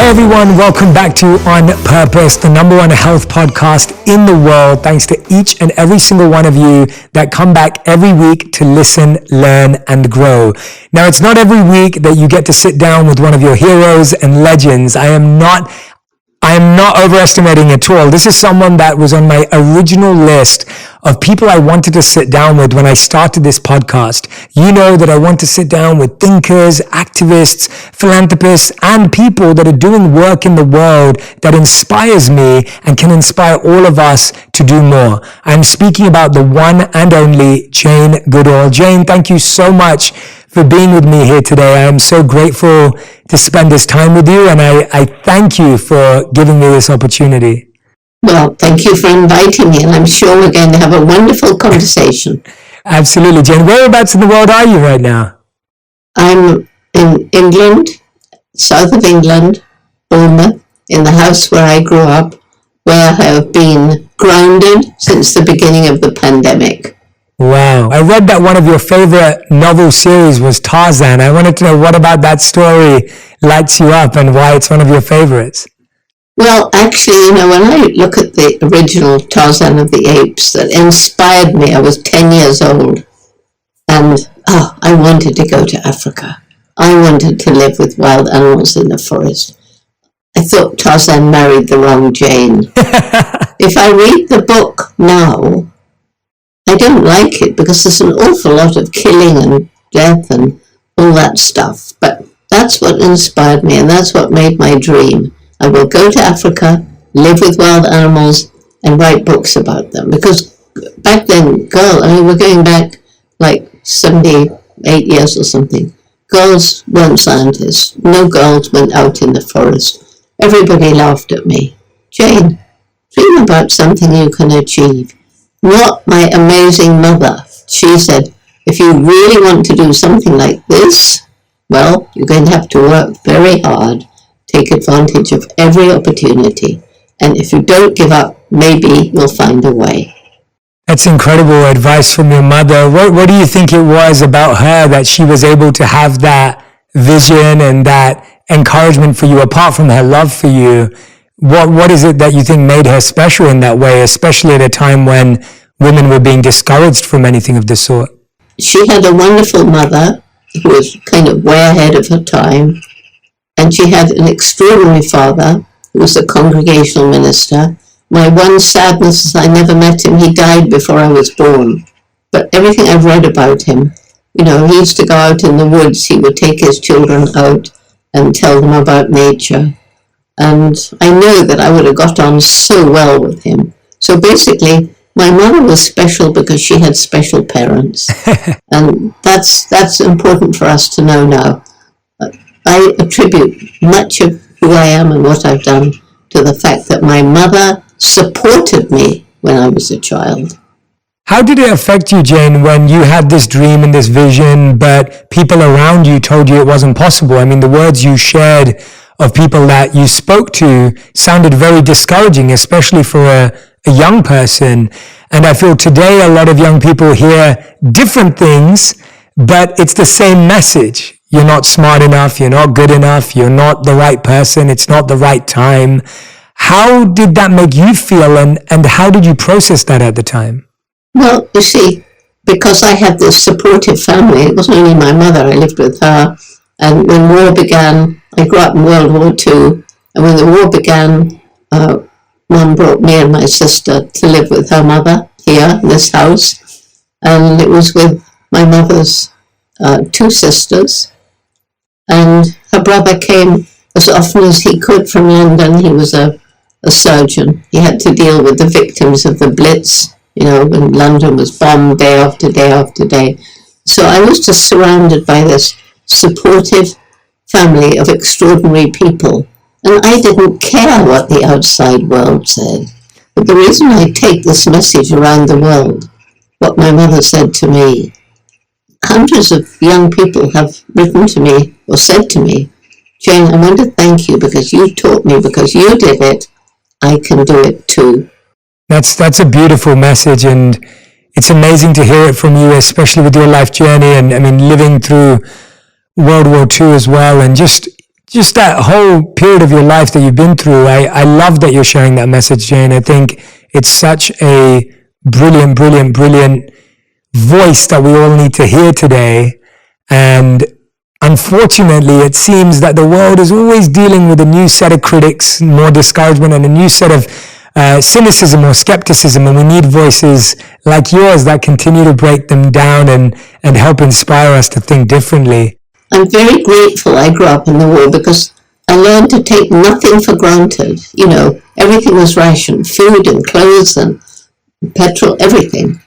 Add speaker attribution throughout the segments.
Speaker 1: everyone, welcome back to On Purpose, the #1 health podcast in the world. Thanks to each and every single one of you that come back every week to listen, learn, and grow. Now, it's not every week that you get to sit down with one of your heroes and legends. I am not overestimating at all. This is someone that was on my original list of people I wanted to sit down with when I started this podcast. You know that I want to sit down with thinkers, activists, philanthropists, and people that are doing work in the world that inspires me and can inspire all of us to do more. I'm speaking about the one and only Jane Goodall. Jane, thank you so much for being with me here today. I am so grateful to spend this time with you, and I thank you for giving me this opportunity.
Speaker 2: Well, thank you for inviting me, and I'm sure we're going to have a wonderful conversation.
Speaker 1: Absolutely, Jane. Whereabouts in the world are you right now?
Speaker 2: I'm in England, south of England, Bournemouth, in the house where I grew up, where I have been grounded since the beginning of the pandemic.
Speaker 1: Wow. I read that one of your favorite novel series was Tarzan. I wanted to know what about that story lights you up and why it's one of your favorites.
Speaker 2: Well, actually, when I look at the original Tarzan of the Apes that inspired me, I was 10 years old, and I wanted to go to Africa. I wanted to live with wild animals in the forest. I thought Tarzan married the wrong Jane. If I read the book now, I don't like it because there's an awful lot of killing and death and all that stuff. But that's what inspired me, and that's what made my dream. I will go to Africa, live with wild animals, and write books about them. Because back then, we're going back like 78 years or something. Girls weren't scientists. No girls went out in the forest. Everybody laughed at me. Jane, dream about something you can achieve. Not my amazing mother. She said, if you really want to do something like this, well, you're going to have to work very hard, take advantage of every opportunity, and if you don't give up, maybe you'll find a way.
Speaker 1: That's incredible advice from your mother. What do you think it was about her that she was able to have that vision and that encouragement for you, apart from her love for you? What is it that you think made her special in that way, especially at a time when women were being discouraged from anything of the sort?
Speaker 2: She had a wonderful mother who was kind of way ahead of her time, and she had an extraordinary father who was a congregational minister. My one sadness is I never met him. He died before I was born. But everything I've read about him, he used to go out in the woods. He would take his children out and tell them about nature. And I knew that I would have got on so well with him. So basically, my mother was special because she had special parents. And that's important for us to know now. I attribute much of who I am and what I've done to the fact that my mother supported me when I was a child.
Speaker 1: How did it affect you, Jane, when you had this dream and this vision, but people around you told you it wasn't possible? I mean, the words you shared of people that you spoke to sounded very discouraging, especially for a young person. And I feel today a lot of young people hear different things, but it's the same message. You're not smart enough, you're not good enough, you're not the right person, it's not the right time. How did that make you feel, and how did you process that at the time?
Speaker 2: Well, you see, because I had this supportive family, it wasn't only my mother, I lived with her, and when war began, I grew up in World War II, and when the war began, Mum brought me and my sister to live with her mother here in this house, and it was with my mother's two sisters, and her brother came as often as he could from London. He was a surgeon. He had to deal with the victims of the Blitz, when London was bombed day after day after day. So I was just surrounded by this supportive family of extraordinary people, and I didn't care what the outside world said. But the reason I take this message around the world, what my mother said to me, hundreds of young people have written to me or said to me, Jane, I want to thank you because you taught me, because you did it, I can do it too.
Speaker 1: That's a beautiful message, and it's amazing to hear it from you, especially with your life journey and living through World War II as well, and just just that whole period of your life that you've been through. I love that you're sharing that message, Jane. I think it's such a brilliant, brilliant, brilliant voice that we all need to hear today. And unfortunately, it seems that the world is always dealing with a new set of critics, more discouragement, and a new set of cynicism or skepticism. And we need voices like yours that continue to break them down and help inspire us to think differently.
Speaker 2: I'm very grateful I grew up in the war because I learned to take nothing for granted. You know, everything was rationed, food and clothes and petrol, everything.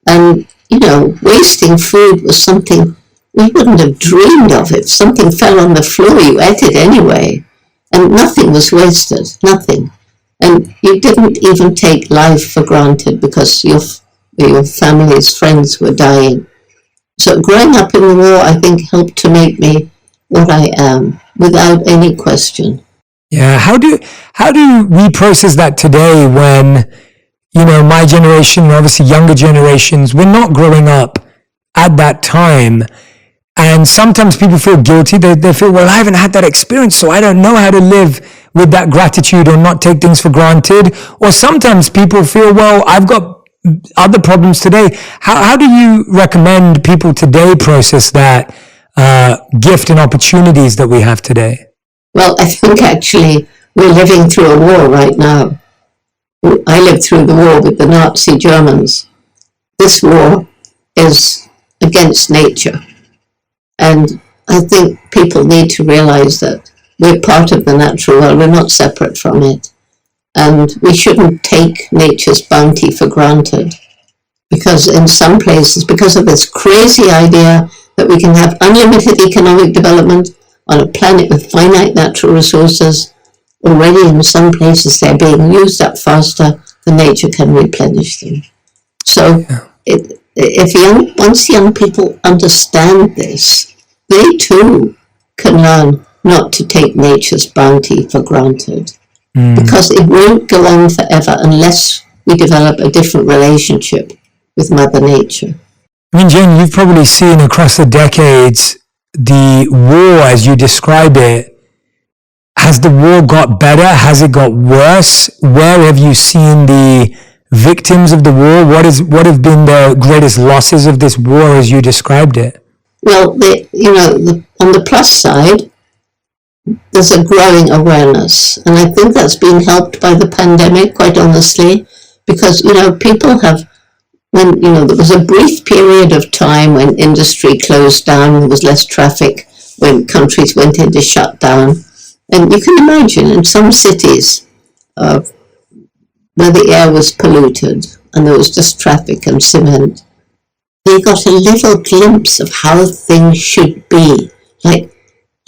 Speaker 2: And, you know, wasting food was something we wouldn't have dreamed of. If something fell on the floor, you ate it anyway. And nothing was wasted, nothing. And you didn't even take life for granted because your family's friends were dying. So growing up in the war, I think, helped to make me what I am, without any question.
Speaker 1: Yeah, how do we process that today when, you know, my generation, obviously younger generations, we're not growing up at that time. And sometimes people feel guilty. They feel, well, I haven't had that experience, so I don't know how to live with that gratitude or not take things for granted. Or sometimes people feel, well, I've got other problems today. How do you recommend people today process that gift and opportunities that we have today?
Speaker 2: Well, I think actually we're living through a war right now. I lived through the war with the Nazi Germans. This war is against nature. And I think people need to realize that we're part of the natural world. We're not separate from it. And we shouldn't take nature's bounty for granted. Because in some places, because of this crazy idea that we can have unlimited economic development on a planet with finite natural resources, already in some places they're being used up faster than nature can replenish them. So once young people understand this, they too can learn not to take nature's bounty for granted. Because it won't go on forever unless we develop a different relationship with Mother Nature.
Speaker 1: I mean, Jane, you've probably seen across the decades the war as you describe it. Has the war got better? Has it got worse? Where have you seen the victims of the war? What have been the greatest losses of this war as you described it?
Speaker 2: Well, on the plus side, there's a growing awareness. And I think that's been helped by the pandemic, quite honestly, because, people have, there was a brief period of time when industry closed down, there was less traffic, when countries went into shutdown. And you can imagine in some cities where the air was polluted and there was just traffic and cement, they got a little glimpse of how things should be, like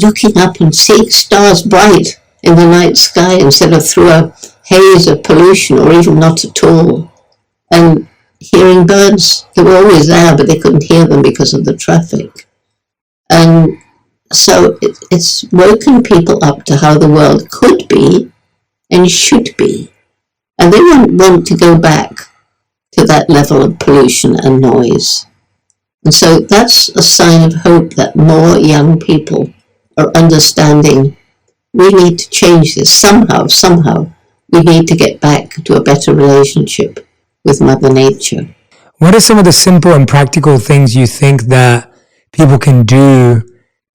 Speaker 2: looking up and seeing stars bright in the night sky instead of through a haze of pollution or even not at all. And hearing birds, they were always there, but they couldn't hear them because of the traffic. And so it's woken people up to how the world could be and should be. And they won't want to go back to that level of pollution and noise. And so that's a sign of hope that more young people are understanding we need to change this. Somehow, we need to get back to a better relationship with Mother Nature.
Speaker 1: What are some of the simple and practical things you think that people can do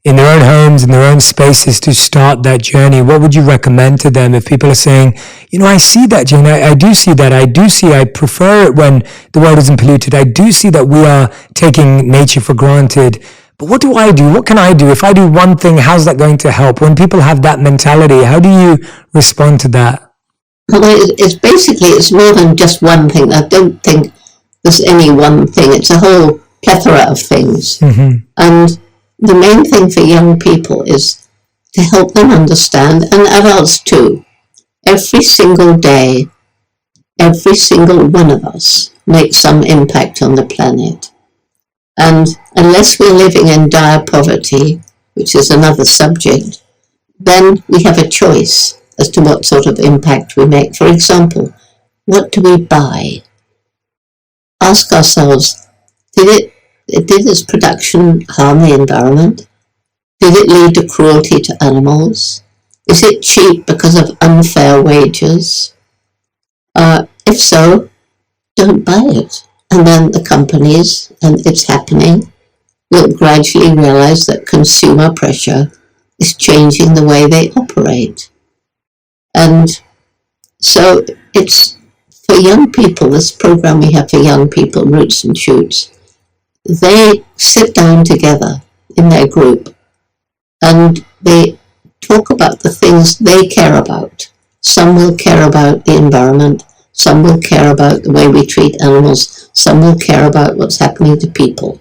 Speaker 1: in their own homes, in their own spaces to start that journey? What would you recommend to them if people are saying, I see that, Jane, I do see that, I prefer it when the world isn't polluted. I do see that we are taking nature for granted. But what do I do? What can I do? If I do one thing, how's that going to help? When people have that mentality, how do you respond to that?
Speaker 2: Well, it's more than just one thing. I don't think there's any one thing. It's a whole plethora of things. Mm-hmm. And the main thing for young people is to help them understand, and adults too, every single day, every single one of us makes some impact on the planet. And unless we're living in dire poverty, which is another subject, then we have a choice as to what sort of impact we make. For example, what do we buy? Ask ourselves, did its production harm the environment? Did it lead to cruelty to animals? Is it cheap because of unfair wages? If so, don't buy it. And then the companies, and it's happening, will gradually realize that consumer pressure is changing the way they operate. And so it's for young people, this program we have for young people, Roots and Shoots, they sit down together in their group and they talk about the things they care about. Some will care about the environment, some will care about the way we treat animals, some will care about what's happening to people.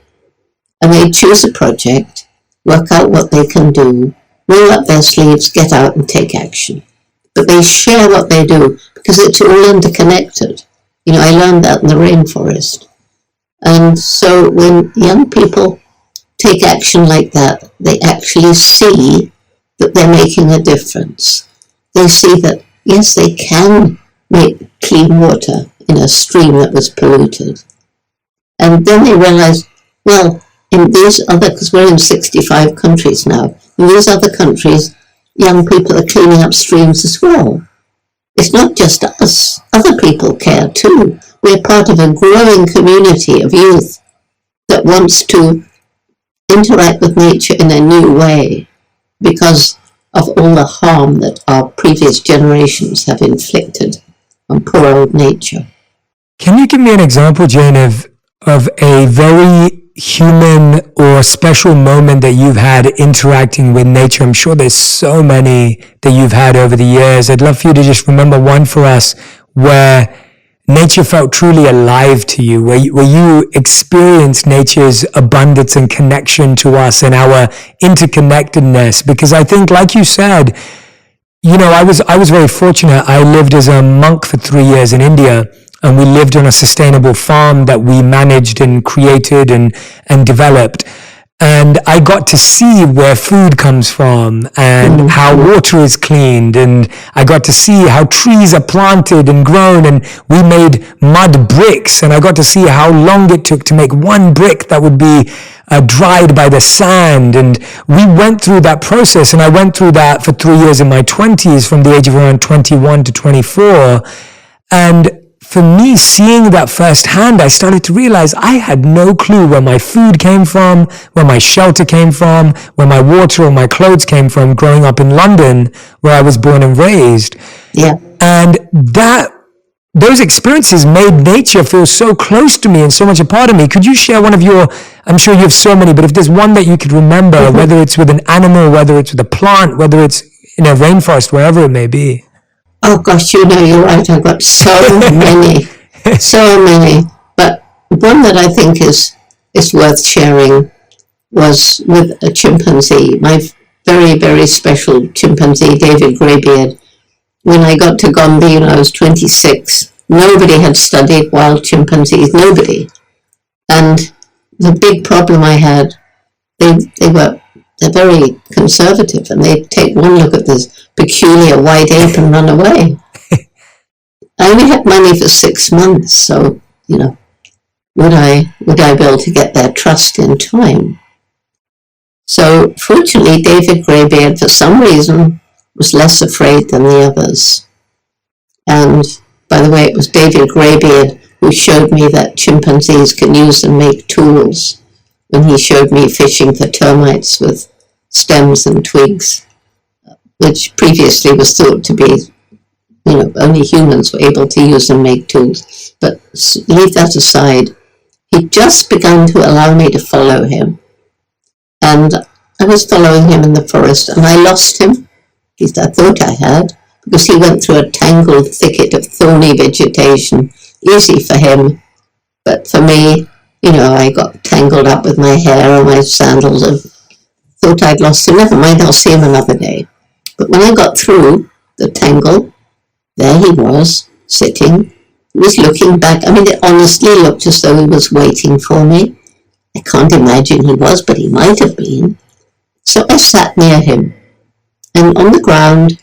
Speaker 2: And they choose a project, work out what they can do, roll up their sleeves, get out and take action. But they share what they do because it's all interconnected. I learned that in the rainforest. And so when young people take action like that, they actually see that they're making a difference. They see that, yes, they can make clean water in a stream that was polluted. And then they realize, well, in these other, because we're in 65 countries now, in these other countries, young people are cleaning up streams as well. It's not just us. Other people care too. We're part of a growing community of youth that wants to interact with nature in a new way because of all the harm that our previous generations have inflicted on poor old nature.
Speaker 1: Can you give me an example, Jane, of a very human or special moment that you've had interacting with nature? I'm sure there's so many that you've had over the years. I'd love for you to just remember one for us where nature felt truly alive to you, where you experienced nature's abundance and connection to us and our interconnectedness. Because I think, like you said, I was very fortunate. I lived as a monk for 3 years in India, and we lived on a sustainable farm that we managed and created and developed. And I got to see where food comes from and how water is cleaned. And I got to see how trees are planted and grown. And we made mud bricks. And I got to see how long it took to make one brick that would be dried by the sand. And we went through that process. And I went through that for 3 years in my 20s, from the age of around 21 to 24. And for me, seeing that firsthand, I started to realize I had no clue where my food came from, where my shelter came from, where my water or my clothes came from growing up in London, where I was born and raised.
Speaker 2: Yeah.
Speaker 1: And those experiences made nature feel so close to me and so much a part of me. Could you share one of your, I'm sure you have so many, but if there's one that you could remember, whether it's with an animal, whether it's with a plant, whether it's in a rainforest, wherever it may be.
Speaker 2: Oh gosh, you're right. I've got so many, so many. But one that I think is worth sharing was with a chimpanzee, my very, very special chimpanzee, David Greybeard. When I got to Gombe, I was 26. Nobody had studied wild chimpanzees, nobody. And the big problem I had, they're very conservative, and they take one look at this peculiar white ape and run away. I only had money for 6 months, so, would I be able to get their trust in time? So, fortunately, David Greybeard, for some reason, was less afraid than the others. And, by the way, it was David Greybeard who showed me that chimpanzees can use and make tools, when he showed me fishing for termites with stems and twigs, which previously was thought to be, only humans were able to use and make tools. But leave that aside. He'd just begun to allow me to follow him. And I was following him in the forest, and I lost him. At least I thought I had, because he went through a tangled thicket of thorny vegetation. Easy for him, but for me, I got tangled up with my hair and my sandals and thought I'd lost him. Never mind, I'll see him another day. But when I got through the tangle, there he was, sitting. He was looking back. It honestly looked as though he was waiting for me. I can't imagine he was, but he might have been. So I sat near him, and on the ground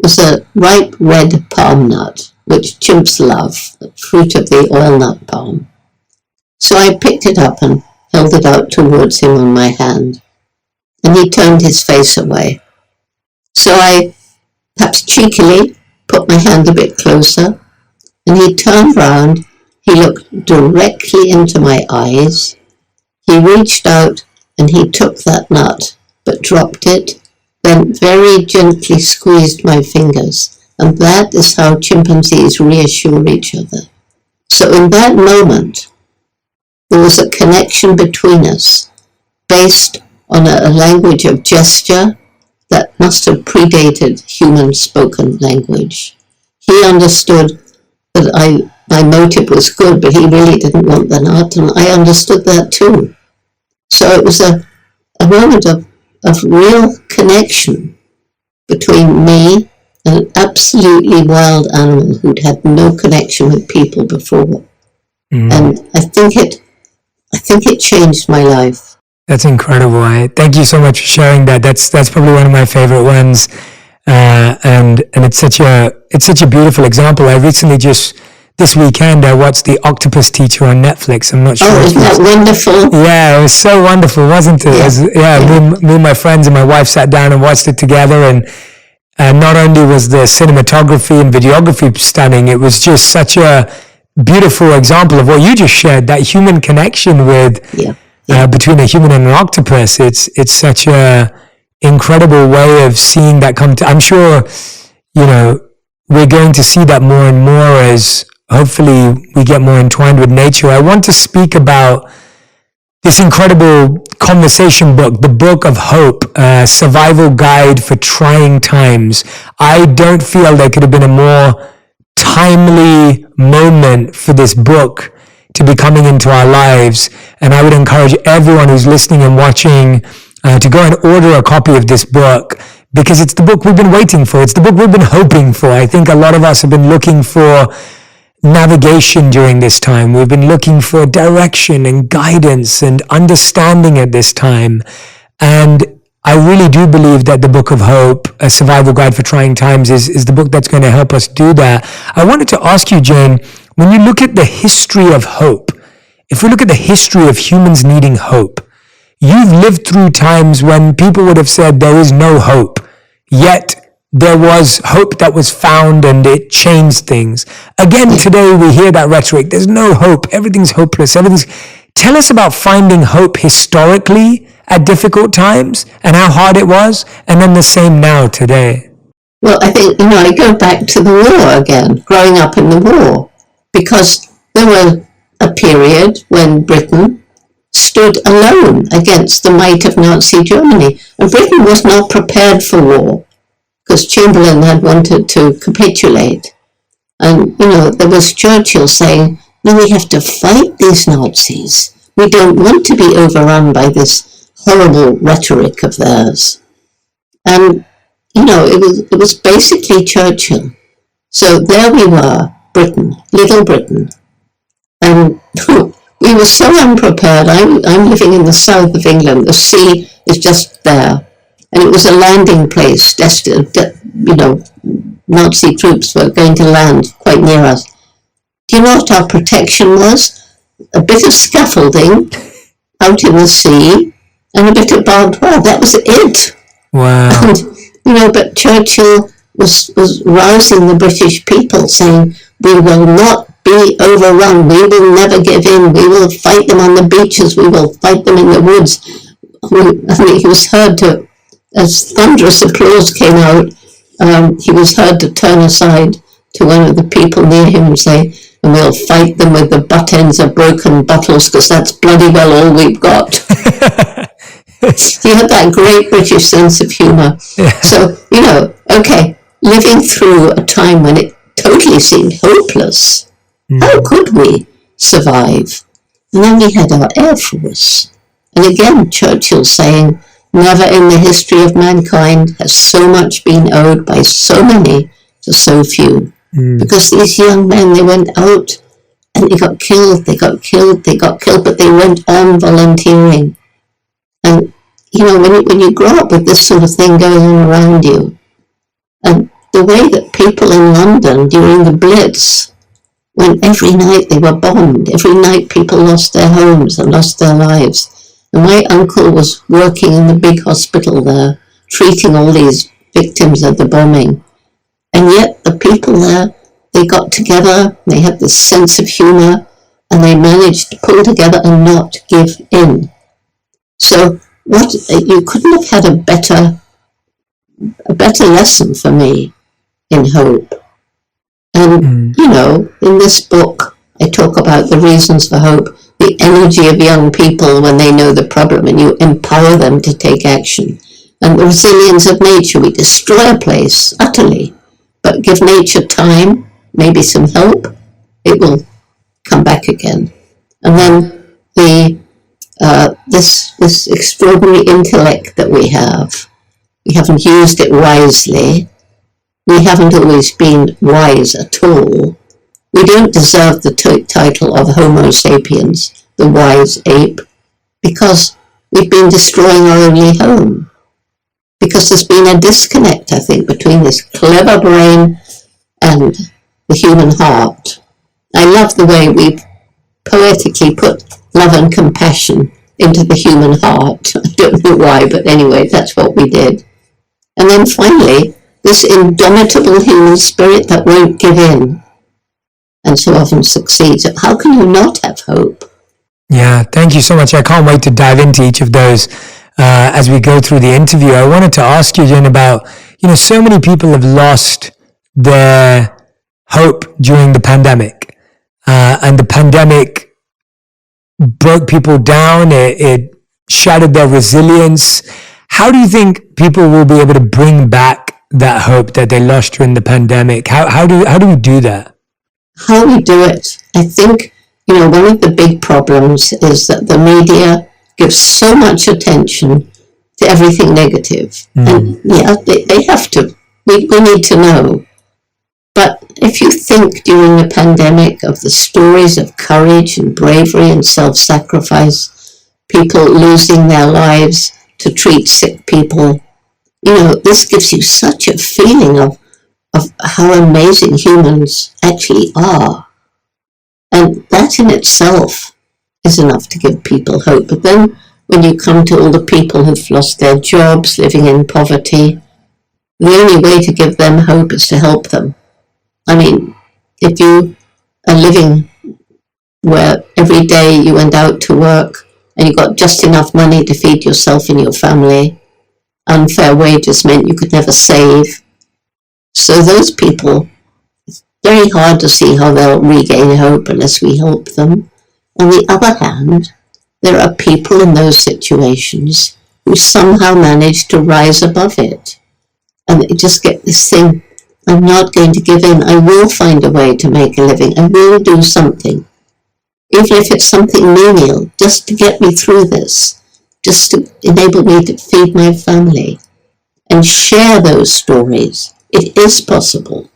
Speaker 2: was a ripe red palm nut, which chimps love, the fruit of the oil nut palm. So I picked it up and held it out towards him on my hand. and he turned his face away. So I, perhaps cheekily, put my hand a bit closer, and he turned round. He looked directly into my eyes. He reached out and he took that nut, but dropped it, then very gently squeezed my fingers. And that is how chimpanzees reassure each other. So in that moment, there was a connection between us based on a language of gesture that must have predated human spoken language. He understood that my motive was good, but he really didn't want the nut, and I understood that too. So it was a moment of real connection between me and an absolutely wild animal who'd had no connection with people before. And I think it changed my life.
Speaker 1: That's incredible. Thank you so much for sharing that. That's probably one of my favorite ones. And it's such a beautiful example. I recently this weekend, I watched The Octopus Teacher on Netflix. I'm not sure.
Speaker 2: Oh, isn't that wonderful?
Speaker 1: Yeah, it was so wonderful, wasn't it? Me and my friends and my wife sat down and watched it together, and not only was the cinematography and videography stunning, it was just such a beautiful example of what you just shared, that human connection with between a human and an octopus. It's such a incredible way of seeing that come to. I'm sure, we're going to see that more and more as hopefully we get more entwined with nature. I want to speak about this incredible conversation book, The Book of Hope, a survival guide for trying times. I don't feel there could have been a more timely moment for this book to be coming into our lives. And I would encourage everyone who's listening and watching to go and order a copy of this book, because it's the book we've been waiting for. It's the book we've been hoping for. I think a lot of us have been looking for navigation during this time. We've been looking for direction and guidance and understanding at this time. And I really do believe that the Book of Hope, a survival guide for trying times, is the book that's going to help us do that. I wanted to ask you, Jane, when you look at the history of hope, if we look at the history of humans needing hope, you've lived through times when people would have said there is no hope, yet there was hope that was found and it changed things. Again, today we hear that rhetoric. There's no hope. Everything's hopeless. Tell us about finding hope historically at difficult times and how hard it was, and then the same now today.
Speaker 2: Well, I think, I go back to the war again, growing up in the war, because there was a period when Britain stood alone against the might of Nazi Germany, and Britain was not prepared for war, because Chamberlain had wanted to capitulate. And, there was Churchill saying, no, we have to fight these Nazis. We don't want to be overrun by this horrible rhetoric of theirs. And, it was basically Churchill. So there we were, Britain, little Britain. And we were so unprepared. I'm living in the south of England. The sea is just there. And it was a landing place, Nazi troops were going to land quite near us. Do you know what our protection was? A bit of scaffolding out in the sea and a bit of barbed wire. That was it.
Speaker 1: Wow.
Speaker 2: And, but Churchill was rousing the British people, saying, we will not be overrun. We will never give in. We will fight them on the beaches. We will fight them in the woods. He was heard to, as thunderous applause came out, he was heard to turn aside to one of the people near him and say, and we'll fight them with the butt ends of broken bottles, because that's bloody well all we've got. He had that great British sense of humour.
Speaker 1: Yeah.
Speaker 2: So, living through a time when it totally seemed hopeless, how could we survive? And then we had our Air Force. And again, Churchill saying, never in the history of mankind has so much been owed by so many to so few. Because these young men, they went out and they got killed, but they went on volunteering. And, when you grow up with this sort of thing going on around you, and the way that people in London during the Blitz, when every night they were bombed, every night people lost their homes and lost their lives, And my uncle was working in the big hospital there, treating all these victims of the bombing. And yet the people there, they got together, they had this sense of humor, and they managed to pull together and not give in. So you couldn't have had a better lesson for me in hope. And, in this book, I talk about the reasons for hope, the energy of young people when they know the problem and you empower them to take action. And the resilience of nature, we destroy a place utterly, but give nature time, maybe some help, it will come back again. And then this extraordinary intellect that we haven't used it wisely. We haven't always been wise at all. We don't deserve the title of Homo sapiens, the wise ape, because we've been destroying our only home. Because there's been a disconnect, I think, between this clever brain and the human heart. I love the way we've poetically put love and compassion into the human heart. I don't know why, but anyway, that's what we did. And then finally, this indomitable human spirit that won't give in and so often succeeds. How can you not have hope?
Speaker 1: Yeah, thank you so much. I can't wait to dive into each of those as we go through the interview. I wanted to ask you, Jen, about, so many people have lost their hope during the pandemic. And the pandemic broke people down. It shattered their resilience. How do you think people will be able to bring back that hope that they lost during the pandemic? How do we do that?
Speaker 2: How we do it, I think, one of the big problems is that the media gives so much attention to everything negative. And yeah, they have to. We need to know. But if you think during the pandemic of the stories of courage and bravery and self-sacrifice, people losing their lives to treat sick people, this gives you such a feeling of how amazing humans actually are. And that in itself is enough to give people hope. But then when you come to all the people who've lost their jobs, living in poverty, the only way to give them hope is to help them. I mean, if you are living where every day you went out to work and you got just enough money to feed yourself and your family, unfair wages meant you could never save. So those people, it's very hard to see how they'll regain hope unless we help them. On the other hand, there are people in those situations who somehow manage to rise above it. And they just get this thing, I'm not going to give in. I will find a way to make a living. I will do something. Even if it's something menial, just to get me through this, just to enable me to feed my family and share those stories. It is possible.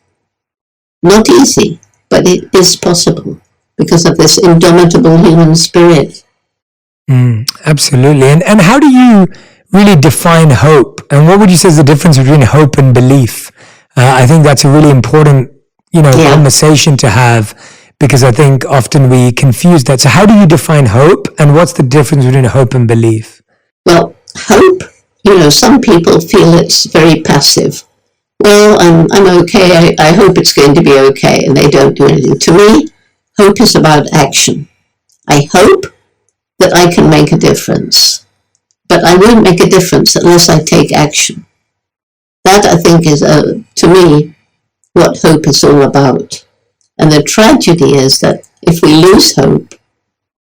Speaker 2: Not easy, but it is possible because of this indomitable human spirit.
Speaker 1: Absolutely. And how do you really define hope? And what would you say is the difference between hope and belief? I think that's a really important, conversation to have, because I think often we confuse that. So how do you define hope, and what's the difference between hope and belief?
Speaker 2: Well, hope, some people feel it's very passive. Well, I'm okay. I hope it's going to be okay, and they don't do anything. To me, hope is about action. I hope that I can make a difference, but I won't make a difference unless I take action. That, I think, is, to me, what hope is all about. And the tragedy is that if we lose hope,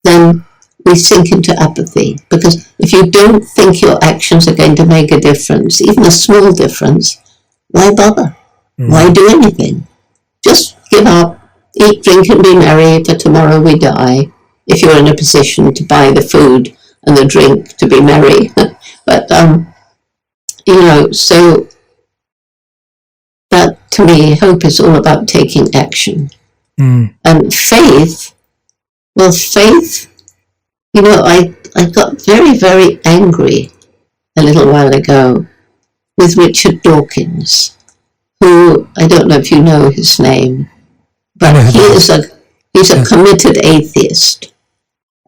Speaker 2: then we sink into apathy. Because if you don't think your actions are going to make a difference, even a small difference, why bother? Why do anything? Just give up, eat, drink, and be merry, for tomorrow we die, if you're in a position to buy the food and the drink to be merry. But, so that, to me, hope is all about taking action. And faith, I got very, very angry a little while ago with Richard Dawkins, who, I don't know if you know his name, but he's a committed atheist.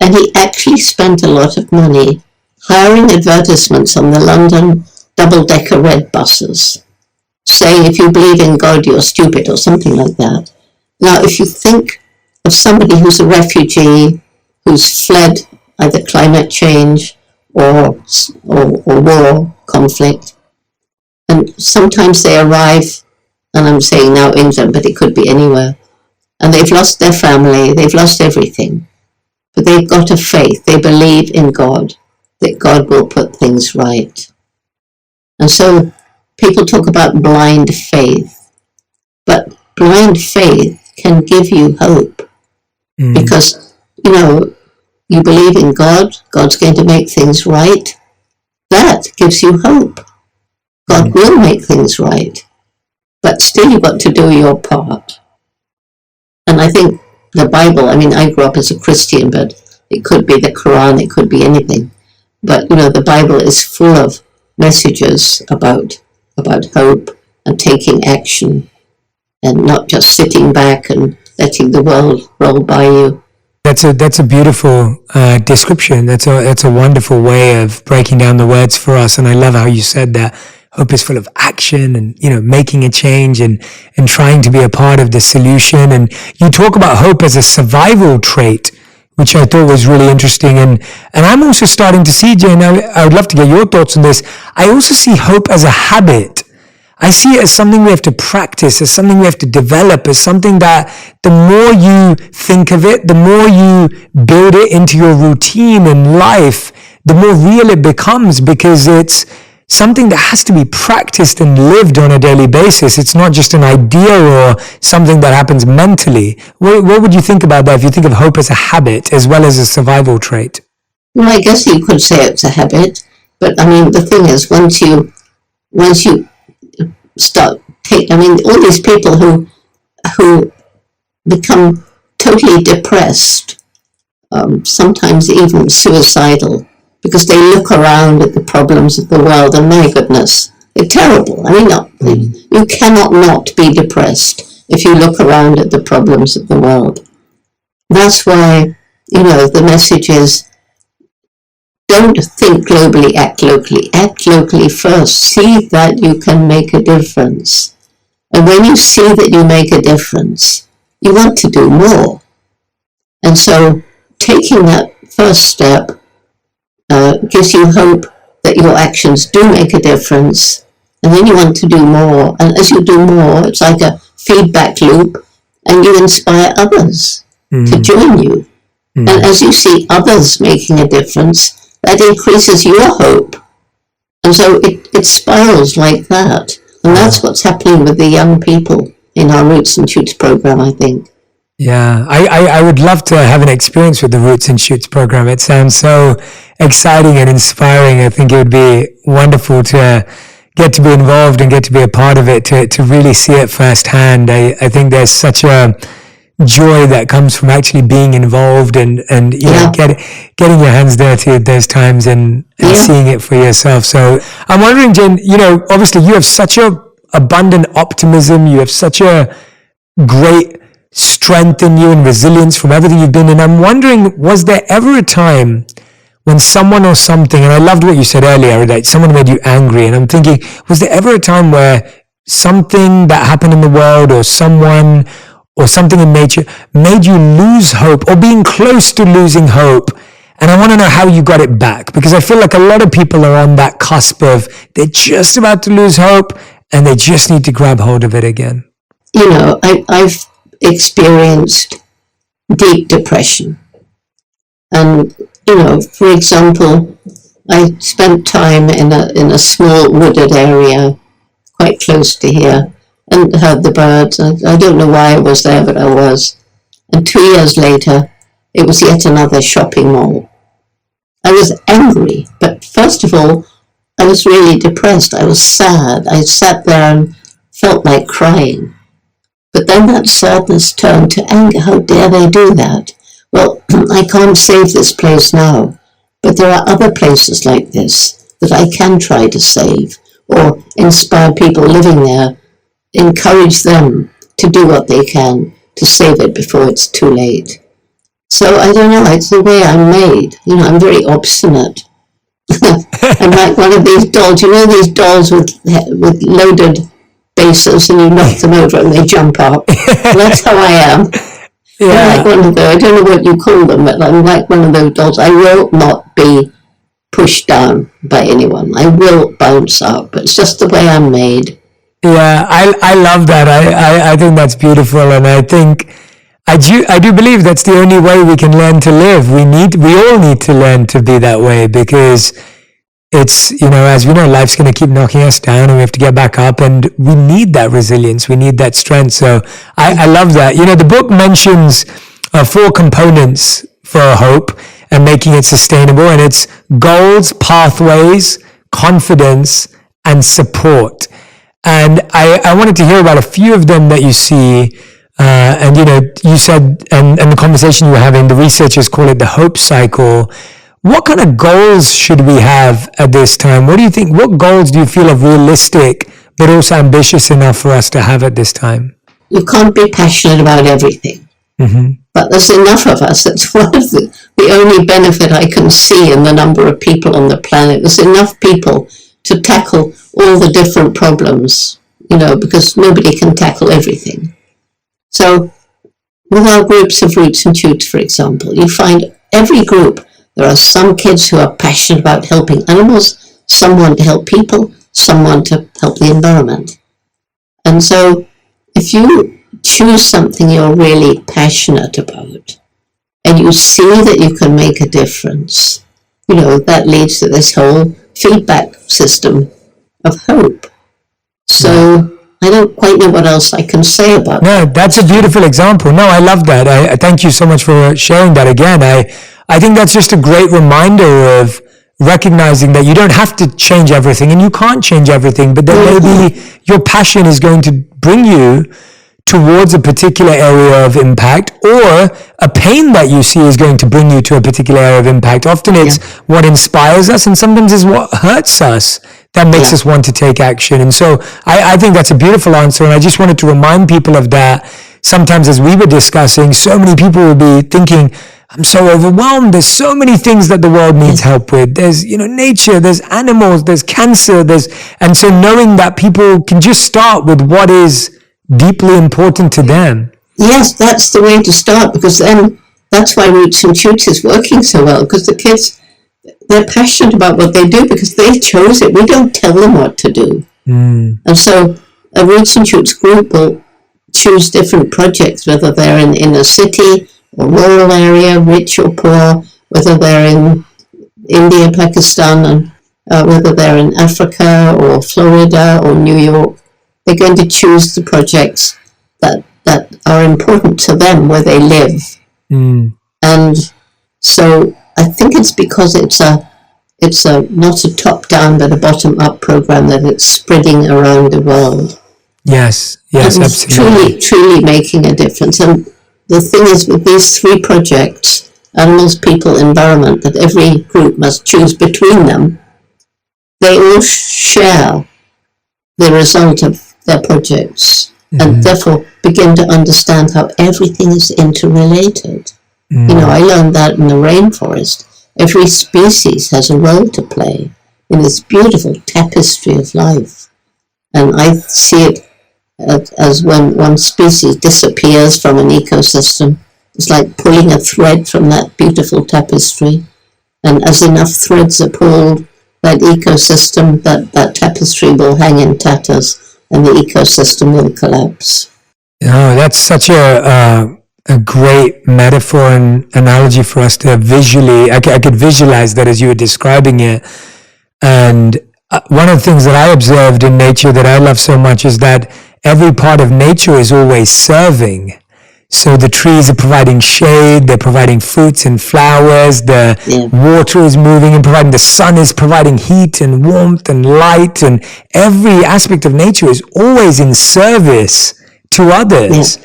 Speaker 2: And he actually spent a lot of money hiring advertisements on the London double-decker red buses, saying if you believe in God, you're stupid, or something like that. Now, if you think of somebody who's a refugee, who's fled either climate change or war, conflict, and sometimes they arrive, and I'm saying now England, but it could be anywhere, and they've lost their family, they've lost everything, but they've got a faith, they believe in God, that God will put things right. And so people talk about blind faith, but blind faith can give you hope because, you believe in God, God's going to make things right. That gives you hope. God will make things right, but still you've got to do your part. And I think the Bible, I grew up as a Christian, but it could be the Quran, it could be anything. But, the Bible is full of messages about hope and taking action and not just sitting back and letting the world roll by you.
Speaker 1: That's a beautiful description. That's a wonderful way of breaking down the words for us. And I love how you said that hope is full of action and, making a change and trying to be a part of the solution. And you talk about hope as a survival trait, which I thought was really interesting. And I'm also starting to see, Jane, I would love to get your thoughts on this. I also see hope as a habit. I see it as something we have to practice, as something we have to develop, as something that the more you think of it, the more you build it into your routine and life, the more real it becomes, because it's something that has to be practiced and lived on a daily basis. It's not just an idea or something that happens mentally. What would you think about that if you think of hope as a habit as well as a survival trait?
Speaker 2: Well, I guess you could say it's a habit, but the thing is, once you start all these people who become totally depressed, sometimes even suicidal, because they look around at the problems of the world and my goodness, they're terrible. You cannot not be depressed if you look around at the problems of the world. That's why, the message is, don't think globally, act locally. Act locally first. See that you can make a difference. And when you see that you make a difference, you want to do more. And so taking that first step gives you hope that your actions do make a difference. And then you want to do more. And as you do more, it's like a feedback loop, and you inspire others to join you. And as you see others making a difference, that increases your hope. And so it spirals like that. And that's what's happening with the young people in our Roots and Shoots program, I think.
Speaker 1: Yeah, I would love to have an experience with the Roots and Shoots program. It sounds so exciting and inspiring. I think it would be wonderful to get to be involved and get to be a part of it, to really see it firsthand. I think there's such a joy that comes from actually being involved and getting your hands dirty at those times and seeing it for yourself. So I'm wondering, Jen, obviously you have such a abundant optimism. You have such a great strength in you and resilience from everything you've been in. I'm wondering, was there ever a time when someone or something, and I loved what you said earlier, that someone made you angry, and I'm thinking, was there ever a time where something that happened in the world or someone or something in nature made you lose hope or being close to losing hope? And I want to know how you got it back, because I feel like a lot of people are on that cusp of they're just about to lose hope and they just need to grab hold of it again.
Speaker 2: I've experienced deep depression. And, for example, I spent time in a small wooded area quite close to here and heard the birds. I don't know why I was there, but I was. And 2 years later, it was yet another shopping mall. I was angry, but first of all, I was really depressed. I was sad. I sat there and felt like crying. But then that sadness turned to anger. How dare they do that? Well, I can't save this place now, but there are other places like this that I can try to save or inspire people living there, encourage them to do what they can to save it before it's too late. So I don't know, it's the way I'm made. I'm very obstinate. I'm like one of these dolls. You know these dolls with loaded bases, and you knock them over and they jump up. That's how I am. Yeah. I'm like one of those. I don't know what you call them, but I'm like one of those dolls. I will not be pushed down by anyone. I will bounce up. It's just the way I'm made.
Speaker 1: Yeah, I love that. I think that's beautiful, and I think I do believe that's the only way we can learn to live. We all need to learn to be that way, because it's, as we know, life's going to keep knocking us down and we have to get back up, and we need that resilience. We need that strength. So I love that. The book mentions 4 components for hope and making it sustainable, and it's goals, pathways, confidence, and support. And I wanted to hear about a few of them that you see. And you said, and the conversation you were having, the researchers call it the hope cycle. What kind of goals should we have at this time? What do you think? What goals do you feel are realistic, but also ambitious enough for us to have at this time?
Speaker 2: You can't be passionate about everything. Mm-hmm. But there's enough of us. That's one of the only benefit I can see in the number of people on the planet. There's enough people to tackle all the different problems, because nobody can tackle everything. So with our groups of Roots and Shoots, for example, you find every group, there are some kids who are passionate about helping animals, someone to help people, someone to help the environment. And so if you choose something you're really passionate about and you see that you can make a difference, that leads to this whole feedback system of hope. So I don't quite know what else I can say about that.
Speaker 1: No, that's a beautiful example. No, I love that. I thank you so much for sharing that again. I think that's just a great reminder of recognizing that you don't have to change everything and you can't change everything, but that maybe your passion is going to bring you towards a particular area of impact, or a pain that you see is going to bring you to a particular area of impact. Often it's what inspires us, and sometimes it's what hurts us that makes us want to take action. And so I think that's a beautiful answer, and I just wanted to remind people of that. Sometimes as we were discussing, so many people will be thinking, I'm so overwhelmed. There's so many things that the world needs help with. There's, nature, there's animals, there's cancer, and so knowing that people can just start with what is deeply important to them.
Speaker 2: Yes, that's the way to start, because then that's why Roots and Shoots is working so well, because the kids, they're passionate about what they do because they chose it. We don't tell them what to do. And so a Roots and Shoots group will choose different projects, whether they're in a city or rural area, rich or poor, whether they're in India, Pakistan, and whether they're in Africa or Florida or New York. They're going to choose the projects that are important to them where they live. And so I think it's because it's not a top-down but a bottom-up program, that it's spreading around the world.
Speaker 1: Yes, absolutely.
Speaker 2: Truly making a difference. And the thing is, with these 3 projects, animals, people, environment, that every group must choose between them, they all share the result of their projects, and therefore begin to understand how everything is interrelated. I learned that in the rainforest. Every species has a role to play in this beautiful tapestry of life. And I see it as when one species disappears from an ecosystem, it's like pulling a thread from that beautiful tapestry. And as enough threads are pulled, that ecosystem, that tapestry will hang in tatters, and the ecosystem will collapse.
Speaker 1: Oh, that's such a great metaphor and analogy for us to visually, I could visualize that as you were describing it. And one of the things that I observed in nature that I love so much is that every part of nature is always serving. So the trees are providing shade, they're providing fruits and flowers, the water is moving and providing, the sun is providing heat and warmth and light, and every aspect of nature is always in service to others.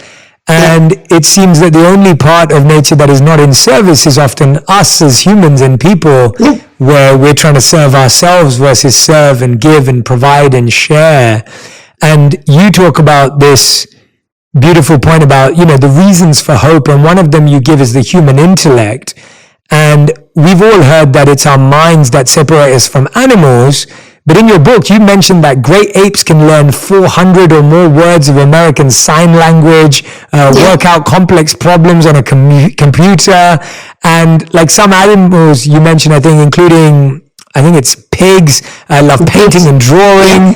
Speaker 1: And it seems that the only part of nature that is not in service is often us as humans and people, where we're trying to serve ourselves versus serve and give and provide and share. And you talk about this beautiful point about, the reasons for hope. And one of them you give is the human intellect. And we've all heard that it's our minds that separate us from animals. But in your book, you mentioned that great apes can learn 400 or more words of American Sign Language, work out complex problems on a computer. And like some animals you mentioned, I think it's pigs, love painting and drawing.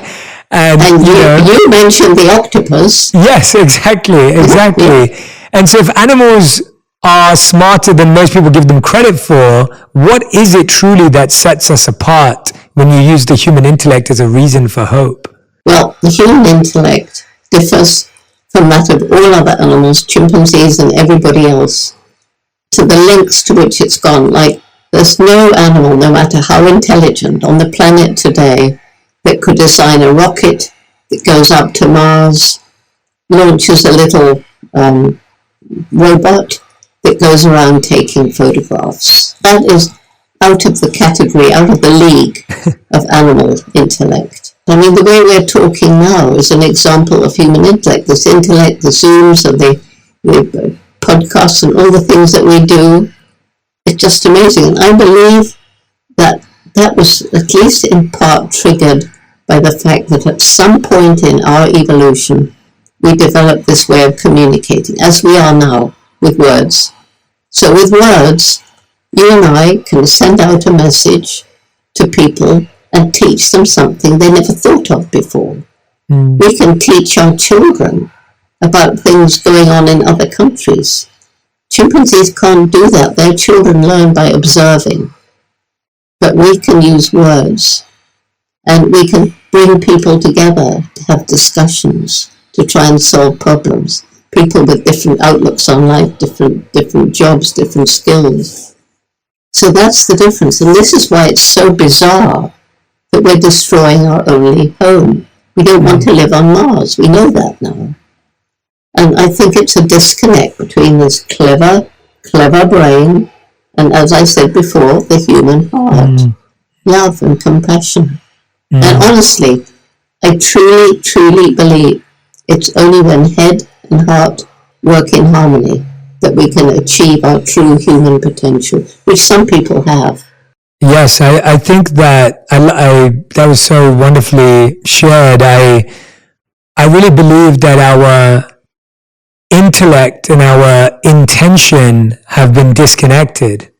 Speaker 1: And
Speaker 2: you mentioned the octopus.
Speaker 1: Yes, exactly. And so if animals are smarter than most people give them credit for, what is it truly that sets us apart when you use the human intellect as a reason for hope?
Speaker 2: Well, the human intellect differs from that of all other animals, chimpanzees and everybody else, to the lengths to which it's gone. Like, there's no animal, no matter how intelligent, on the planet today that could design a rocket that goes up to Mars, launches a little robot that goes around taking photographs. That is out of the category, out of the league of animal intellect. I mean, the way we're talking now is an example of human intellect. This intellect, the Zooms and the podcasts and all the things that we do, it's just amazing. And I believe that was at least in part triggered by the fact that at some point in our evolution, we developed this way of communicating, as we are now, with words. So with words, you and I can send out a message to people and teach them something they never thought of before. We can teach our children about things going on in other countries. Chimpanzees can't do that. Their children learn by observing. But we can use words. And we can bring people together to have discussions, to try and solve problems. People with different outlooks on life, different jobs, different skills. So that's the difference. And this is why it's so bizarre that we're destroying our only home. We don't want to live on Mars. We know that now. And I think it's a disconnect between this clever brain and, as I said before, the human heart. Love and compassion. And honestly, I truly believe it's only when head and heart work in harmony that we can achieve our true human potential, which some people have.
Speaker 1: Yes, I think that that was so wonderfully shared. I really believe that our intellect and our intention have been disconnected.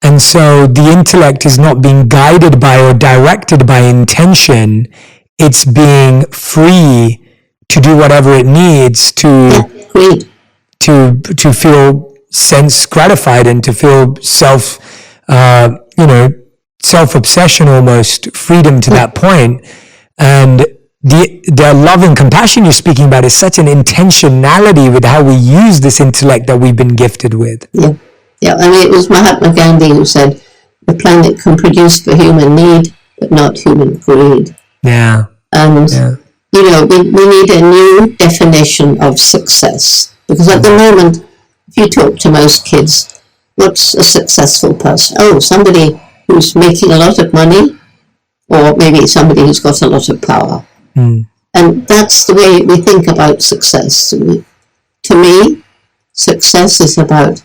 Speaker 1: And so the intellect is not being guided by or directed by intention. It's being free to do whatever it needs to feel sense gratified and to feel self-obsession almost, freedom to that point. And the love and compassion you're speaking about is such an intentionality with how we use this intellect that we've been gifted with.
Speaker 2: Yeah, I mean, it was Mahatma Gandhi who said, the planet can produce for human need, but not human greed.
Speaker 1: Yeah.
Speaker 2: And, we need a new definition of success. Because at the moment, if you talk to most kids, what's a successful person? Oh, somebody who's making a lot of money, or maybe somebody who's got a lot of power. And that's the way we think about success. To me, success is about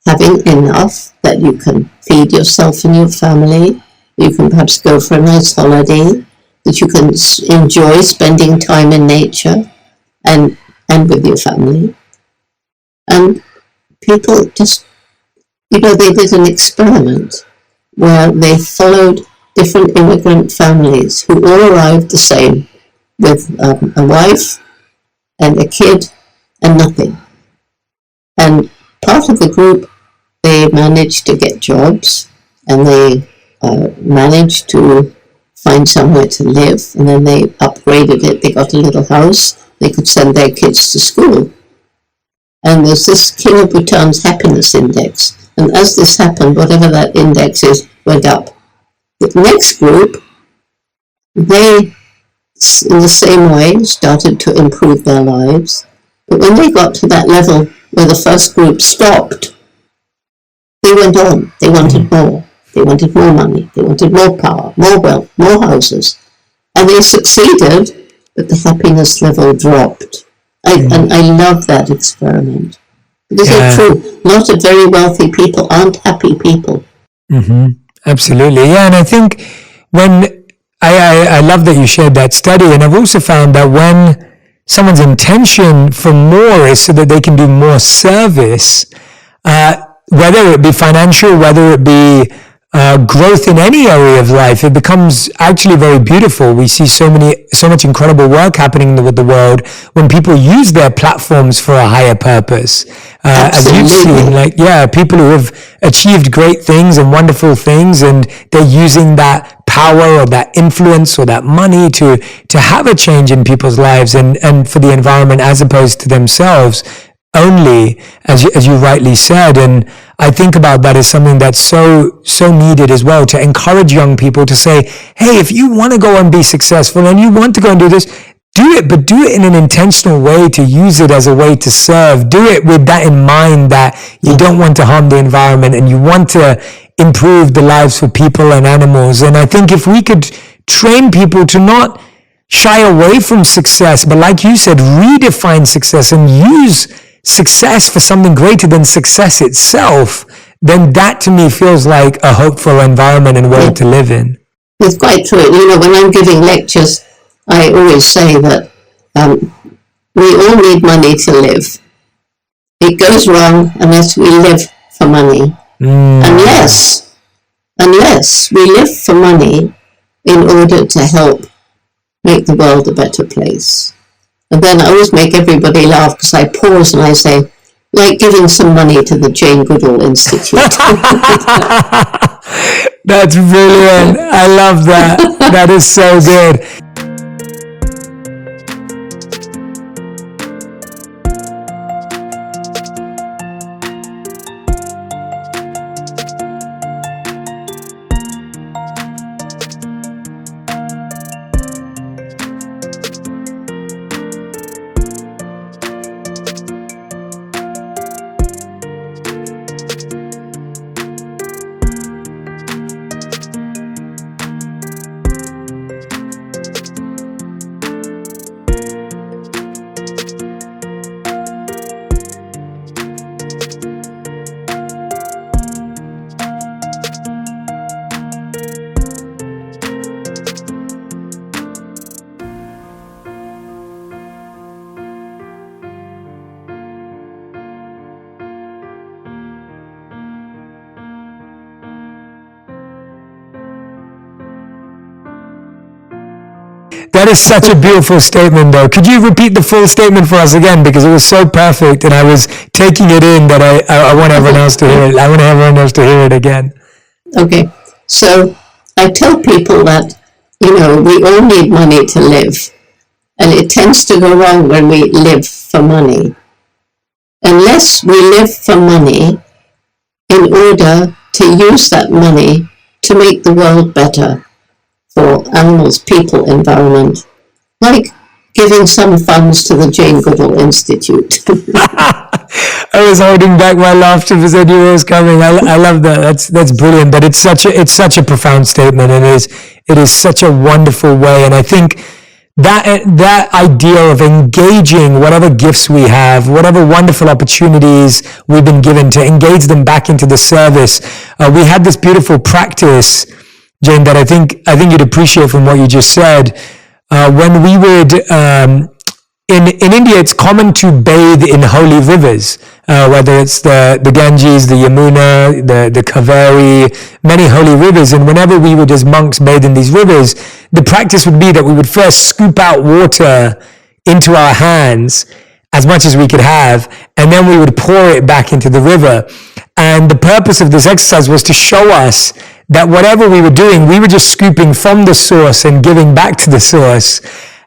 Speaker 2: having enough that you can feed yourself and your family, you can perhaps go for a nice holiday, that you can enjoy spending time in nature and with your family. And people just, they did an experiment where they followed different immigrant families who all arrived the same, with a wife and a kid and nothing. And part of the group, they managed to get jobs and they managed to find somewhere to live, and then they upgraded it. They got a little house. They could send their kids to school. And there's this King of Bhutan's happiness index. And as this happened, whatever that index is, went up. The next group, they, in the same way, started to improve their lives. But when they got to that level where the first group stopped, they went on. They wanted more. They wanted more money. They wanted more power, more wealth, more houses. And they succeeded, but the happiness level dropped. And I love that experiment This is true. A lot of very wealthy people aren't happy people.
Speaker 1: Absolutely. Yeah. And I think when I love that you shared that study, and I've also found that when someone's intention for more is so that they can do more service, whether it be financial, whether it be growth in any area of life, it becomes actually very beautiful. We see so much incredible work happening with the world when people use their platforms for a higher purpose. As you've seen, people who have achieved great things and wonderful things, and they're using that power or that influence or that money to have a change in people's lives and for the environment as opposed to themselves only, as you rightly said. And I think about that as something that's so needed as well, to encourage young people to say, hey, if you want to go and be successful and you want to go and do this, do it, but do it in an intentional way, to use it as a way to serve. Do it with that in mind, that you don't want to harm the environment and you want to improve the lives for people and animals. And I think if we could train people to not shy away from success, but like you said, redefine success and use success for something greater than success itself, then that to me feels like a hopeful environment and world to live in.
Speaker 2: It's quite true. When I'm giving lectures, I always say that we all need money to live. It goes wrong unless we live for money. Unless we live for money in order to help make the world a better place. And then I always make everybody laugh because I pause and I say, like giving some money to the Jane Goodall Institute.
Speaker 1: That's brilliant. I love that. That is so good. That is such a beautiful statement, though. Could you repeat the full statement for us again? Because it was so perfect, and I was taking it in that I want everyone else to hear it. I want everyone else to hear it again.
Speaker 2: Okay. So I tell people that, we all need money to live. And it tends to go wrong when we live for money. Unless we live for money in order to use that money to make the world better for animals, people, environment, like giving some funds to the Jane Goodall Institute.
Speaker 1: I was holding back my laughter because I knew it was coming. I love that. That's brilliant. But it's such a profound statement, and it is such a wonderful way. And I think that idea of engaging whatever gifts we have, whatever wonderful opportunities we've been given, to engage them back into the service. We had this beautiful practice, Jane, that I think you'd appreciate from what you just said. When we would, in India, it's common to bathe in holy rivers, whether it's the Ganges, the Yamuna, the Kaveri, many holy rivers. And whenever we would, as monks, bathe in these rivers, the practice would be that we would first scoop out water into our hands, as much as we could have, and then we would pour it back into the river. And the purpose of this exercise was to show us that whatever we were doing, we were just scooping from the source and giving back to the source.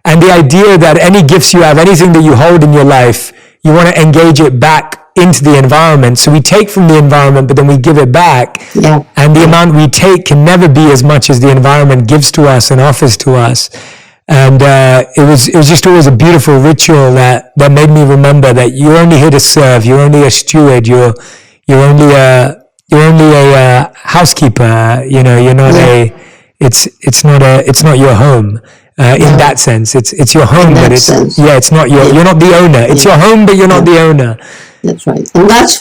Speaker 1: And the idea that any gifts you have, anything that you hold in your life, you want to engage it back into the environment. So we take from the environment, but then we give it back.
Speaker 2: Yeah.
Speaker 1: And the amount we take can never be as much as the environment gives to us and offers to us. And it was just always a beautiful ritual that made me remember that you're only here to serve. You're only a steward. You're only a housekeeper. You're not it's not your home. In that sense, it's your home, but it's not you're not the owner. It's your home, but you're not the owner.
Speaker 2: That's right. And that's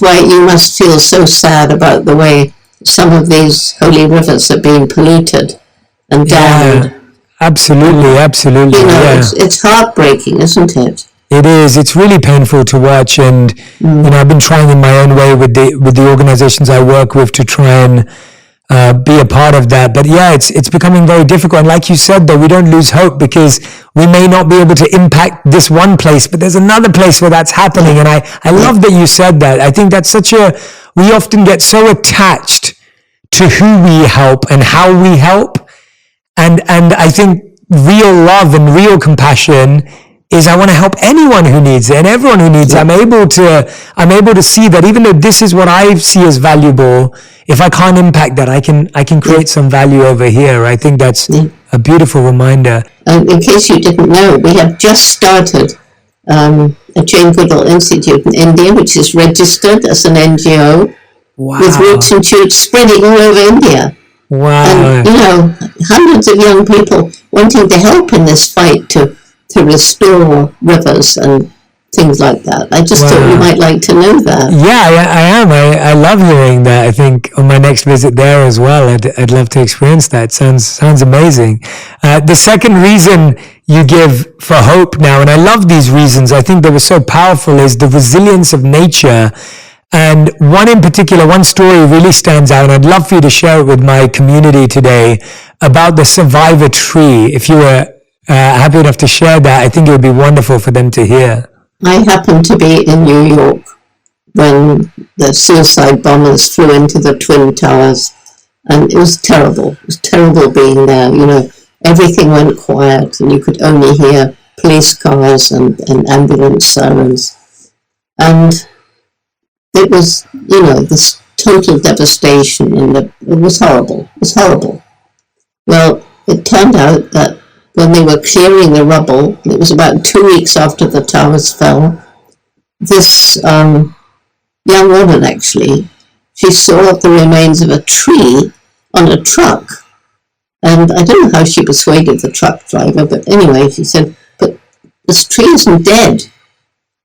Speaker 2: why you must feel so sad about the way some of these holy rivers are being polluted and damned.
Speaker 1: Yeah, absolutely.
Speaker 2: You know,
Speaker 1: Yeah.
Speaker 2: it's heartbreaking, isn't it?
Speaker 1: It is. It's really painful to watch, and I've been trying in my own way with the organizations I work with to try and be a part of that. But yeah, it's becoming very difficult. And like you said, though, we don't lose hope because we may not be able to impact this one place, but there's another place where that's happening. And I love that you said that. I think that's we often get so attached to who we help and how we help. And I think real love and real compassion is I want to help anyone who needs it and everyone who needs it. I'm able to see that even though this is what I see as valuable, if I can't impact that, I can create some value over here. I think that's a beautiful reminder.
Speaker 2: In case you didn't know, we have just started a Jane Goodall Institute in India, which is registered as an NGO with roots and shoots spreading all over India.
Speaker 1: Wow.
Speaker 2: And, you know, hundreds of young people wanting to help in this fight to restore rivers and things like that. I just thought you might like to know that.
Speaker 1: Yeah, I am. I love hearing that. I think on my next visit there as well, I'd love to experience that. Sounds amazing. The second reason you give for hope now, and I love these reasons, I think they were so powerful, is the resilience of nature. And one in particular, one story really stands out, and I'd love for you to share it with my community today about the survivor tree. If you were happy enough to share that, I think it would be wonderful for them to hear.
Speaker 2: I happened to be in New York when the suicide bombers flew into the Twin Towers, and it was terrible. It was terrible being there. You know, everything went quiet, and you could only hear police cars and ambulance sirens. And it was, you know, this total devastation, and it was horrible. It was horrible. Well, it turned out that when they were clearing the rubble, it was about 2 weeks after the towers fell, this young woman, actually, she saw the remains of a tree on a truck. And I don't know how she persuaded the truck driver, but anyway, she said, but this tree isn't dead.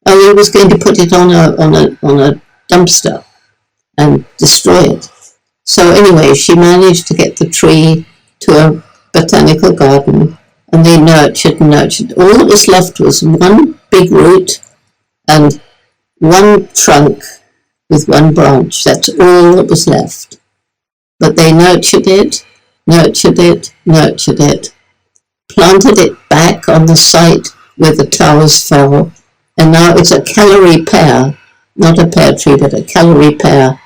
Speaker 2: And he was going to put it on a dumpster and destroy it. So anyway, she managed to get the tree to a botanical garden, and they nurtured. All that was left was one big root and one trunk with one branch. That's all that was left. But they nurtured it, planted it back on the site where the towers fell, and now it's a calorie pear, not a pear tree, but a calorie pear.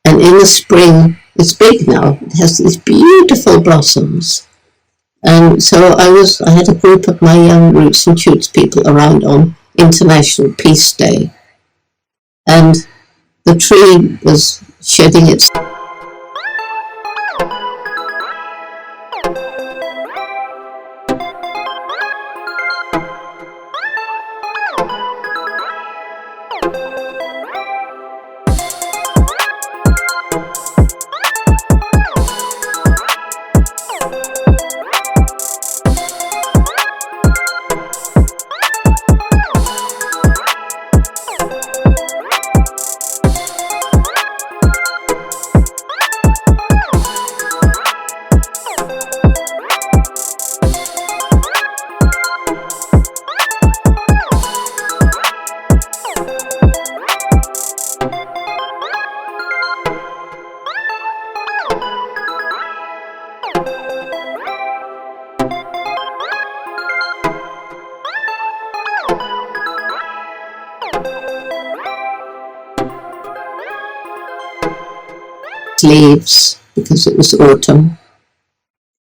Speaker 2: And in the spring, it's big now. It has these beautiful blossoms. And so I had a group of my young Roots and Shoots people around on International Peace Day. And the tree was shedding its leaves because it was autumn.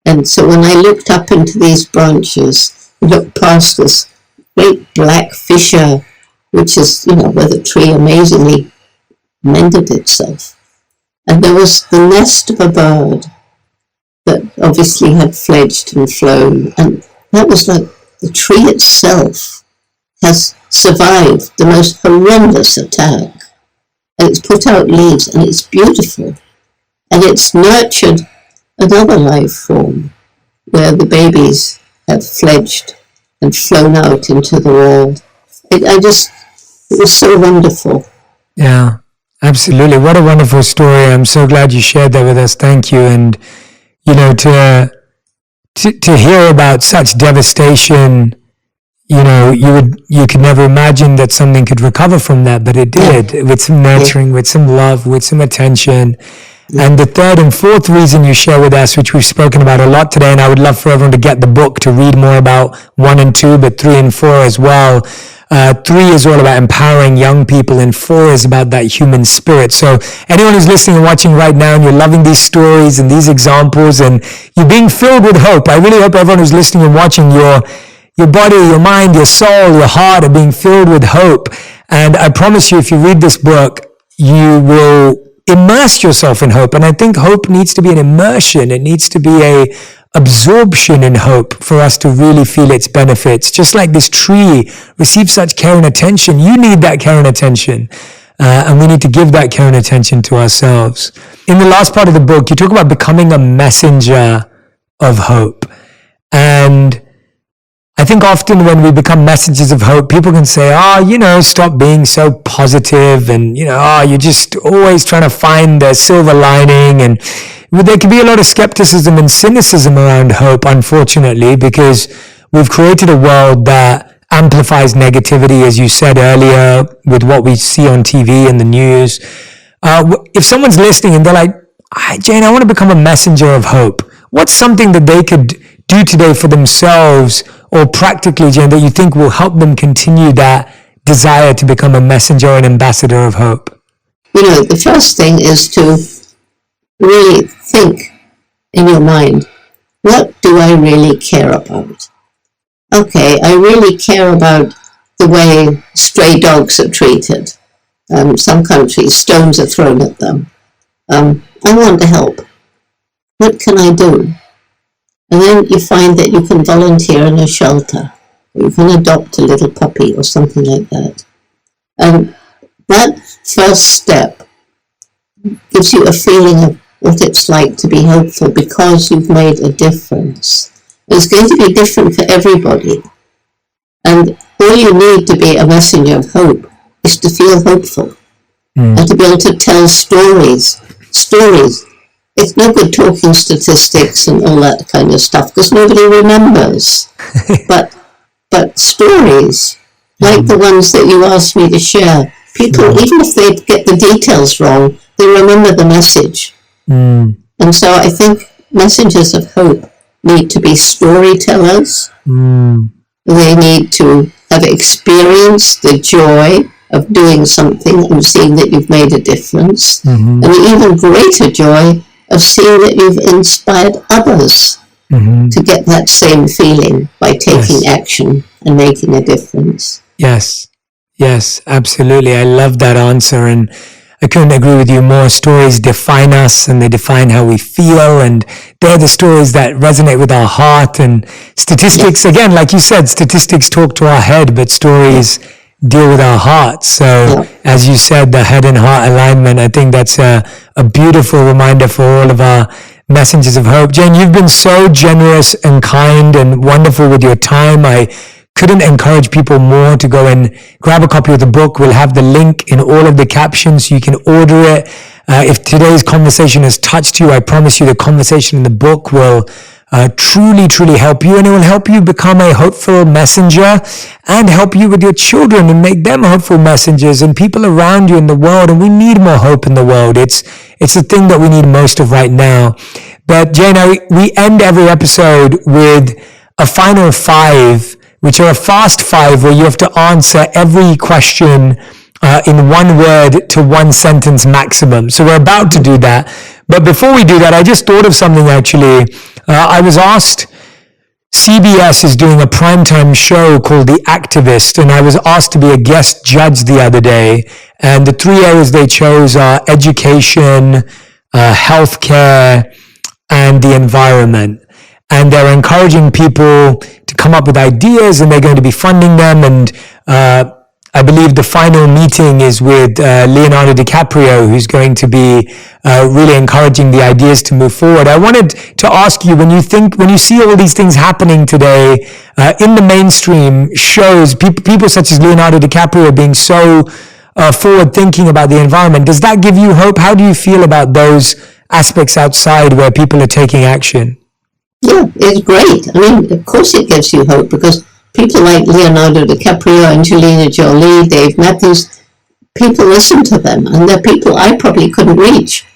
Speaker 2: And so when I looked up into these branches, I looked past this great black fissure, which is, you know, where the tree amazingly mended itself. And there was the nest of a bird that obviously had fledged and flown. And that was like the tree itself has survived the most horrendous attack. And it's put out leaves, and it's beautiful. And it's nurtured another life form where the babies have fledged and flown out into the world. It was so wonderful.
Speaker 1: Yeah, absolutely. What a wonderful story. I'm so glad you shared that with us. Thank you. And, to hear about such devastation, you could never imagine that something could recover from that, but it did, with some nurturing, with some love, with some attention. And the third and fourth reason you share with us, which we've spoken about a lot today, and I would love for everyone to get the book to read more about 1 and 2, but 3 and 4 as well. 3 is all about empowering young people, and 4 is about that human spirit. So anyone who's listening and watching right now, and you're loving these stories and these examples, and you're being filled with hope, I really hope everyone who's listening and watching, your body, your mind, your soul, your heart are being filled with hope. And I promise you, if you read this book, you will immerse yourself in hope. And I think hope needs to be an immersion. It needs to be a absorption in hope for us to really feel its benefits. Just like this tree receives such care and attention, you need that care and attention. And we need to give that care and attention to ourselves. In the last part of the book, you talk about becoming a messenger of hope. And I think often when we become messengers of hope, people can say, stop being so positive, and, you're just always trying to find the silver lining. And there can be a lot of skepticism and cynicism around hope, unfortunately, because we've created a world that amplifies negativity, as you said earlier, with what we see on TV and the news. If someone's listening and they're like, Jane, I want to become a messenger of hope, what's something that they could do today for themselves, or practically, Jane, that you think will help them continue that desire to become a messenger or an ambassador of hope?
Speaker 2: The first thing is to really think in your mind, what do I really care about? Okay, I really care about the way stray dogs are treated. Some countries, stones are thrown at them. I want to help. What can I do? And then you find that you can volunteer in a shelter, or you can adopt a little puppy or something like that. And that first step gives you a feeling of what it's like to be hopeful, because you've made a difference. It's going to be different for everybody. And all you need to be a messenger of hope is to feel hopeful, and to be able to tell stories. It's no good talking statistics and all that kind of stuff, because nobody remembers. But stories, like the ones that you asked me to share, people, even if they get the details wrong, they remember the message. And so I think messengers of hope need to be storytellers. They need to have experienced the joy of doing something and seeing that you've made a difference. And the even greater joy of seeing that you've inspired others to get that same feeling by taking action and making a difference.
Speaker 1: Yes, absolutely. I love that answer, and I couldn't agree with you more. Stories define us, and they define how we feel, and they're the stories that resonate with our heart. And statistics, again, like you said, statistics talk to our head, but stories deal with our hearts. So as you said, the head and heart alignment, I think that's a beautiful reminder for all of our messengers of hope. Jane, you've been so generous and kind and wonderful with your time. I couldn't encourage people more to go and grab a copy of the book. We'll have the link in all of the captions so you can order it. If today's conversation has touched you, I promise you the conversation in the book will truly help you, and it will help you become a hopeful messenger and help you with your children and make them hopeful messengers and people around you in the world. And we need more hope in the world. It's the thing that we need most of right now. But Jane, we end every episode with a final 5, which are a fast 5, where you have to answer every question in 1 word to 1 sentence maximum. So we're about to do that. But before we do that, I just thought of something actually. I was asked, CBS is doing a primetime show called The Activist, and I was asked to be a guest judge the other day. And the 3 areas they chose are education, healthcare, and the environment. And they're encouraging people to come up with ideas, and they're going to be funding them. And I believe the final meeting is with Leonardo DiCaprio, who's going to be really encouraging the ideas to move forward. I wanted to ask you, when you see all these things happening today in the mainstream shows, people such as Leonardo DiCaprio being so forward thinking about the environment, does that give you hope? How do you feel about those aspects outside where people are taking action?
Speaker 2: Yeah, it's great. I mean, of course it gives you hope, because people like Leonardo DiCaprio, Angelina Jolie, Dave Matthews, people listen to them, and they're people I probably couldn't reach.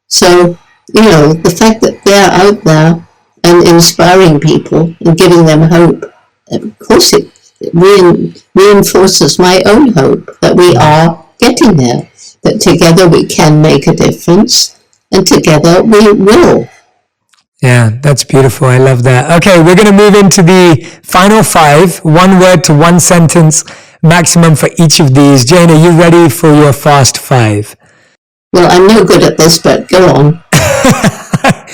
Speaker 2: So, the fact that they're out there and inspiring people and giving them hope, of course it reinforces my own hope that we are getting there, that together we can make a difference, and together we will.
Speaker 1: Yeah, that's beautiful. I love that. Okay, we're going to move into the final 5, 1 word to 1 sentence maximum for each of these. Jane, are you ready for your fast 5?
Speaker 2: Well, I'm no good at this, but go on.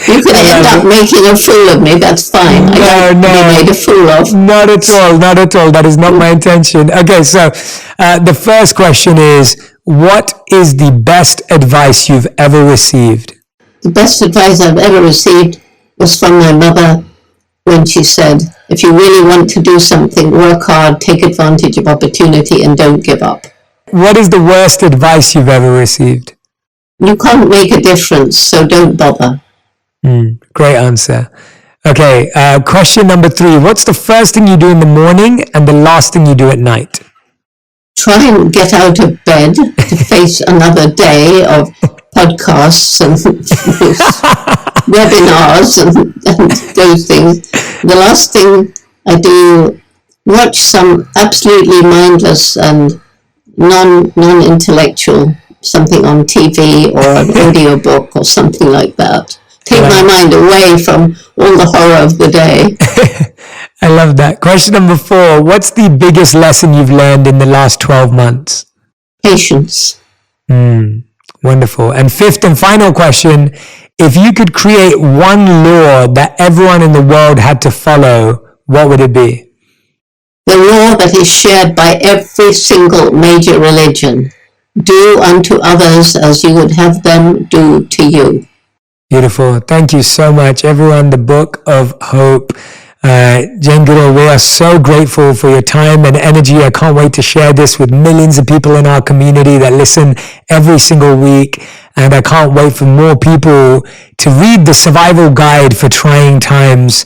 Speaker 2: You could end up making a fool of me, that's fine. I don't be made a fool of.
Speaker 1: Not at all. That is not my intention. Okay, so the first question is, what is the best advice you've ever received?
Speaker 2: The best advice I've ever received was from my mother, when she said, if you really want to do something, work hard, take advantage of opportunity, and don't give up.
Speaker 1: What is the worst advice you've ever received?
Speaker 2: You can't make a difference, so don't bother.
Speaker 1: Great answer. Okay, question number 3. What's the first thing you do in the morning and the last thing you do at night?
Speaker 2: Try and get out of bed to face another day of podcasts and webinars and those things. The last thing I do, watch some absolutely mindless and non-intellectual, something on TV or an audio book or something like that. Take my mind away from all the horror of the day.
Speaker 1: I love that. Question number 4. What's the biggest lesson you've learned in the last 12 months?
Speaker 2: Patience.
Speaker 1: Wonderful. And 5th and final question, if you could create one law that everyone in the world had to follow, what would it be?
Speaker 2: The law that is shared by every single major religion. Do unto others as you would have them do to you.
Speaker 1: Beautiful. Thank you so much, everyone. The Book of Hope. Jane Goodall, we are so grateful for your time and energy. I can't wait to share this with millions of people in our community that listen every single week. And I can't wait for more people to read the survival guide for trying times,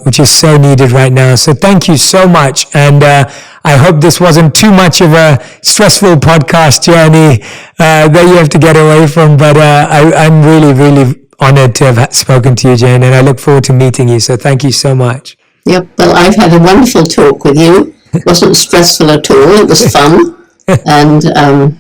Speaker 1: which is so needed right now. So thank you so much. And I hope this wasn't too much of a stressful podcast journey that you have to get away from. But I'm really, really honored to have spoken to you, Jane, and I look forward to meeting you. So thank you so much.
Speaker 2: Yep. Well, I've had a wonderful talk with you. It wasn't stressful at all. It was fun. And